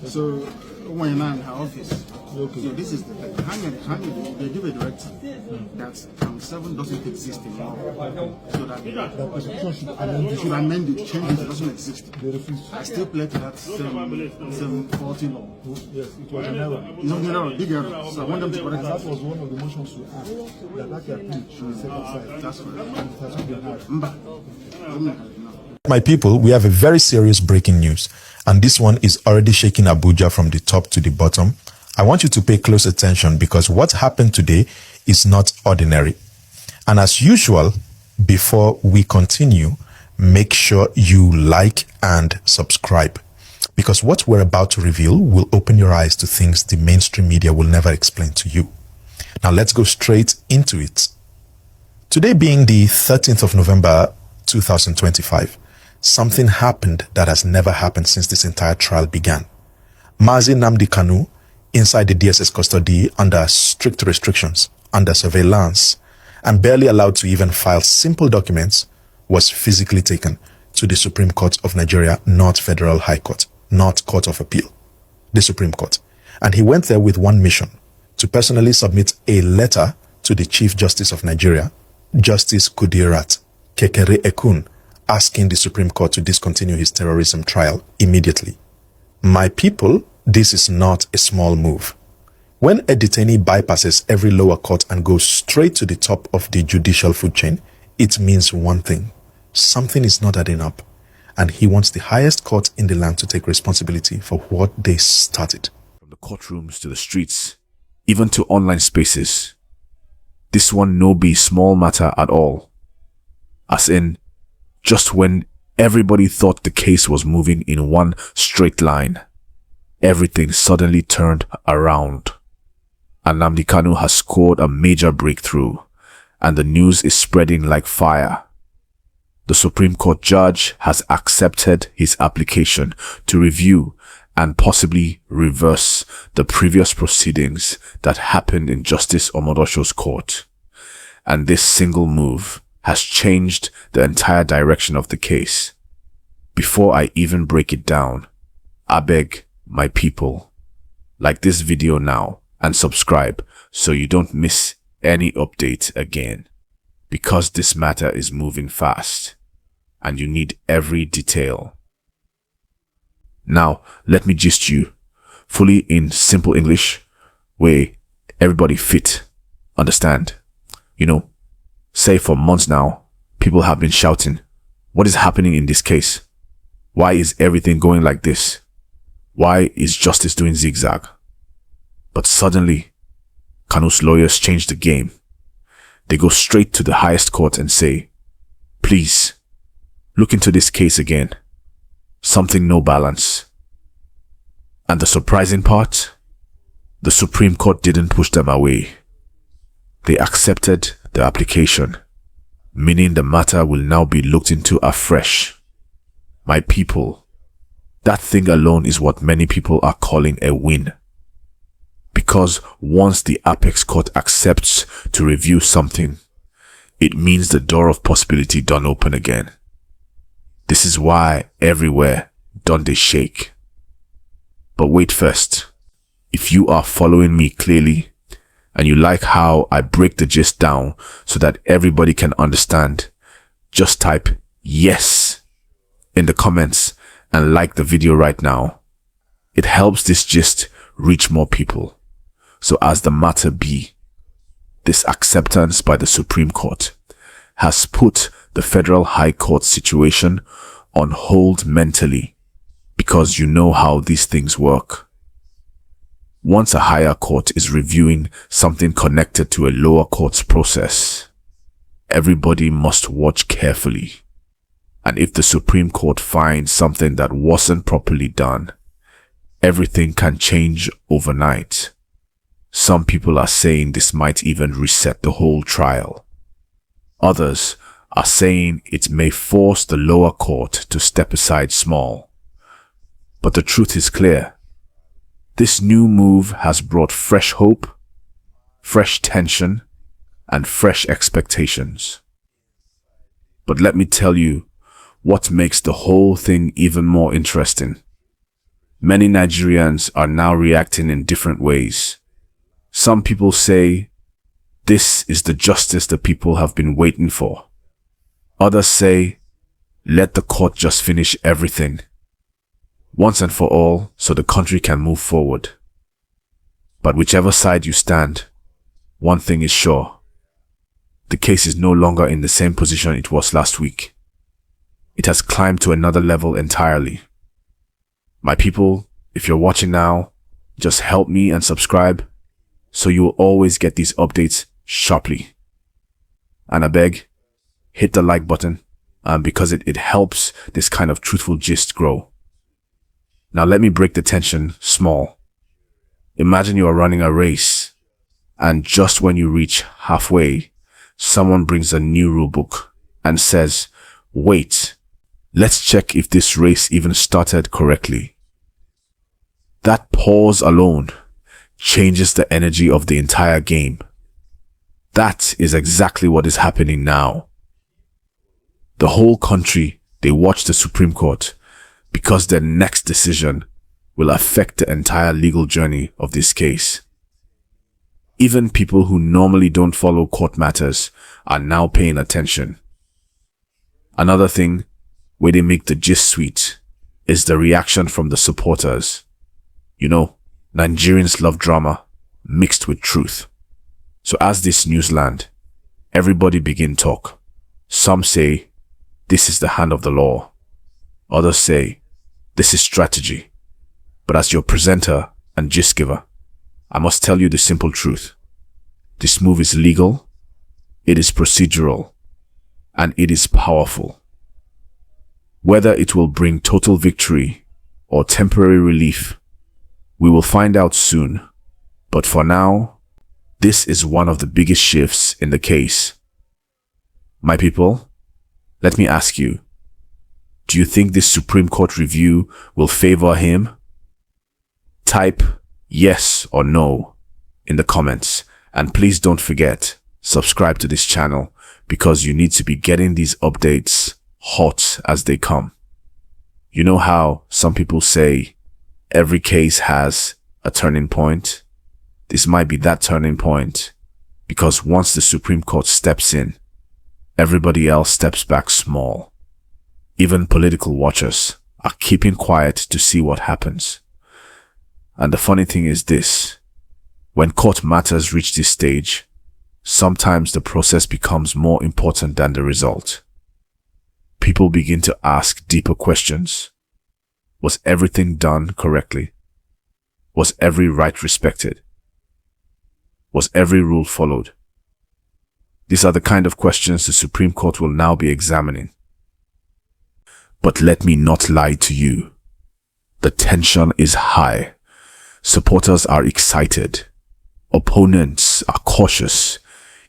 So when you're not in her office, okay. So this is the thing. They give a directive that count 7 doesn't exist anymore. So that the prosecution should amend it, change it, it doesn't exist. I still play to that 740 law. Yes, it was an error. No, big error. So I want them to correct that. That was one of the motions we asked, that appeal should be set aside. That's correct. And it has not been heard. My people, we have a very serious breaking news, and this one is already shaking Abuja from the top to the bottom. I want you to pay close attention because what happened today is not ordinary. And as usual, before we continue, make sure you like and subscribe, because what we're about to reveal will open your eyes to things the mainstream media will never explain to you. Now let's go straight into it. Today being the 13th of November 2025, something happened that has never happened since this entire trial began. Mazi Nnamdi Kanu, inside the DSS custody under strict restrictions, under surveillance, and barely allowed to even file simple documents, was physically taken to the Supreme Court of Nigeria, not Federal High Court, not Court of Appeal, the Supreme Court. And he went there with one mission, to personally submit a letter to the Chief Justice of Nigeria, Justice Kudirat Kekere Ekun, asking the Supreme Court to discontinue his terrorism trial immediately. My people, this is not a small move. When a detainee bypasses every lower court and goes straight to the top of the judicial food chain, it means one thing. Something is not adding up, and he wants the highest court in the land to take responsibility for what they started. From the courtrooms to the streets, even to online spaces, this one no be small matter at all. As in, just when everybody thought the case was moving in one straight line, everything suddenly turned around. And Nnamdi Kanu has scored a major breakthrough, and the news is spreading like fire. The Supreme Court judge has accepted his application to review and possibly reverse the previous proceedings that happened in Justice Omotosho's court. And this single move has changed the entire direction of the case. Before I even break it down, I beg my people, like this video now and subscribe so you don't miss any update again, because this matter is moving fast and you need every detail. Now, let me gist you fully in simple English where everybody fit understand. Say for months now, people have been shouting, what is happening in this case? Why is everything going like this? Why is justice doing zigzag? But suddenly, Kanu's lawyers change the game. They go straight to the highest court and say, please, look into this case again. Something no balance. And the surprising part, the Supreme Court didn't push them away. They accepted the application, meaning the matter will now be looked into afresh. My people, that thing alone is what many people are calling a win. Because once the apex court accepts to review something, it means the door of possibility done open again. This is why everywhere done they shake. But wait first, if you are following me clearly, and you like how I break the gist down so that everybody can understand, just type yes in the comments and like the video right now. It helps this gist reach more people. So as the matter be, this acceptance by the Supreme Court has put the Federal High Court situation on hold mentally, because you know how these things work. Once a higher court is reviewing something connected to a lower court's process, everybody must watch carefully. And if the Supreme Court finds something that wasn't properly done, everything can change overnight. Some people are saying this might even reset the whole trial. Others are saying it may force the lower court to step aside small. But the truth is clear. This new move has brought fresh hope, fresh tension, and fresh expectations. But let me tell you what makes the whole thing even more interesting. Many Nigerians are now reacting in different ways. Some people say, this is the justice the people have been waiting for. Others say, let the court just finish everything, once and for all, so the country can move forward. But whichever side you stand, one thing is sure. The case is no longer in the same position it was last week. It has climbed to another level entirely. My people, if you're watching now, just help me and subscribe so you will always get these updates sharply. And I beg, hit the like button because it helps this kind of truthful gist grow. Now let me break the tension small. Imagine you are running a race, and just when you reach halfway, someone brings a new rule book and says, wait, let's check if this race even started correctly. That pause alone changes the energy of the entire game. That is exactly what is happening now. The whole country, they watch the Supreme Court because their next decision will affect the entire legal journey of this case. Even people who normally don't follow court matters are now paying attention. Another thing where they make the gist sweet is the reaction from the supporters. You know, Nigerians love drama mixed with truth. So as this news land, everybody begin talk. Some say, this is the hand of the law. Others say, this is strategy. But as your presenter and gist giver, I must tell you the simple truth. This move is legal, it is procedural, and it is powerful. Whether it will bring total victory or temporary relief, we will find out soon. But for now, this is one of the biggest shifts in the case. My people, let me ask you, do you think this Supreme Court review will favor him? Type yes or no in the comments, and please don't forget, subscribe to this channel because you need to be getting these updates hot as they come. You know how some people say every case has a turning point? This might be that turning point, because once the Supreme Court steps in, everybody else steps back small. Even political watchers are keeping quiet to see what happens. And the funny thing is this, when court matters reach this stage, sometimes the process becomes more important than the result. People begin to ask deeper questions. Was everything done correctly? Was every right respected? Was every rule followed? These are the kind of questions the Supreme Court will now be examining. But let me not lie to you. The tension is high. Supporters are excited. Opponents are cautious.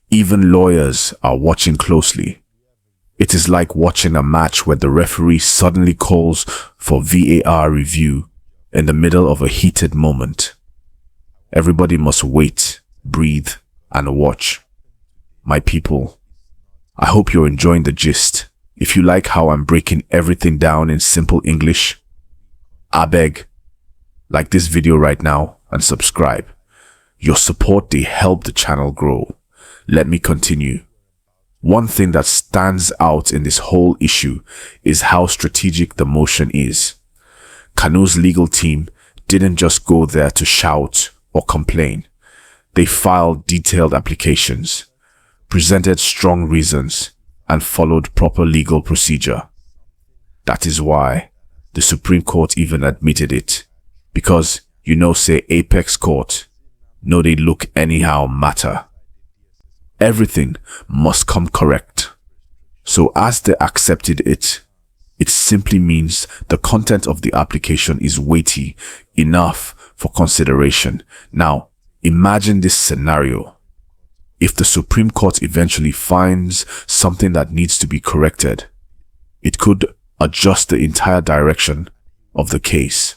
Even lawyers are watching closely. It is like watching a match where the referee suddenly calls for VAR review in the middle of a heated moment. Everybody must wait, breathe, and watch. My people, I hope you're enjoying the gist. If you like how I'm breaking everything down in simple English, I beg, like this video right now and subscribe. Your support, they help the channel grow. Let me continue. One thing that stands out in this whole issue is how strategic the motion is. Kanu's legal team didn't just go there to shout or complain. They filed detailed applications, presented strong reasons, and followed proper legal procedure. That is why the Supreme Court even admitted it. Because, you know, say Apex Court, no they look anyhow matter. Everything must come correct. So as they accepted it, it simply means the content of the application is weighty enough for consideration. Now, imagine this scenario. If the Supreme Court eventually finds something that needs to be corrected, it could adjust the entire direction of the case.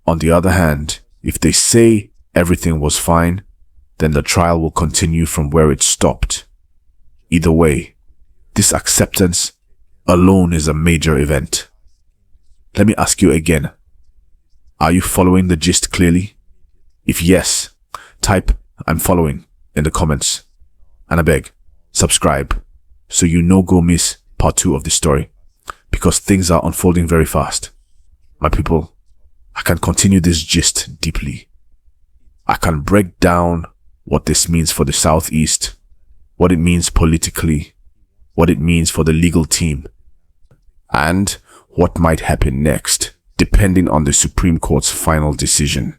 On the other hand, If they say everything was fine, then the trial will continue from where it stopped. Either way, this acceptance alone is a major event. Let me ask you again. Are you following the gist clearly? If yes, type "I'm following" in the comments. And I beg, subscribe so you no go miss part 2 of this story, because things are unfolding very fast. My people, I can continue this gist deeply. I can break down what this means for the Southeast, what it means politically, what it means for the legal team, and what might happen next, depending on the Supreme Court's final decision.